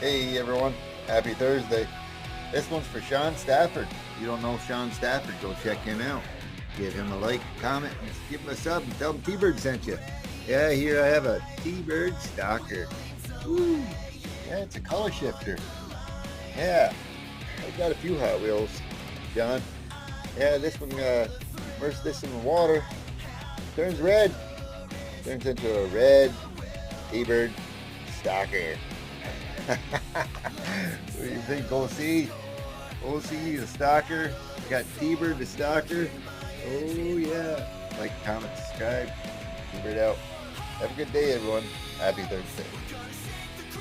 Hey everyone, happy Thursday. This one's for Sean Stafford. If you don't know Sean Stafford, go check him out. Give him a like, comment, and give him a sub and tell him T-Bird sent you. Yeah, here I have a T-Bird stalker. Woo! Yeah, it's a color shifter. Yeah, I got a few Hot Wheels, Sean. Yeah, this one, immerse this in the water, turns red. Turns into a red T-Bird stalker. What do you think, OC? OC, the stalker. Got T-Bird, the stalker. Oh, yeah. Like, comment, subscribe. T-Bird out. Have a good day, everyone. Happy Thursday.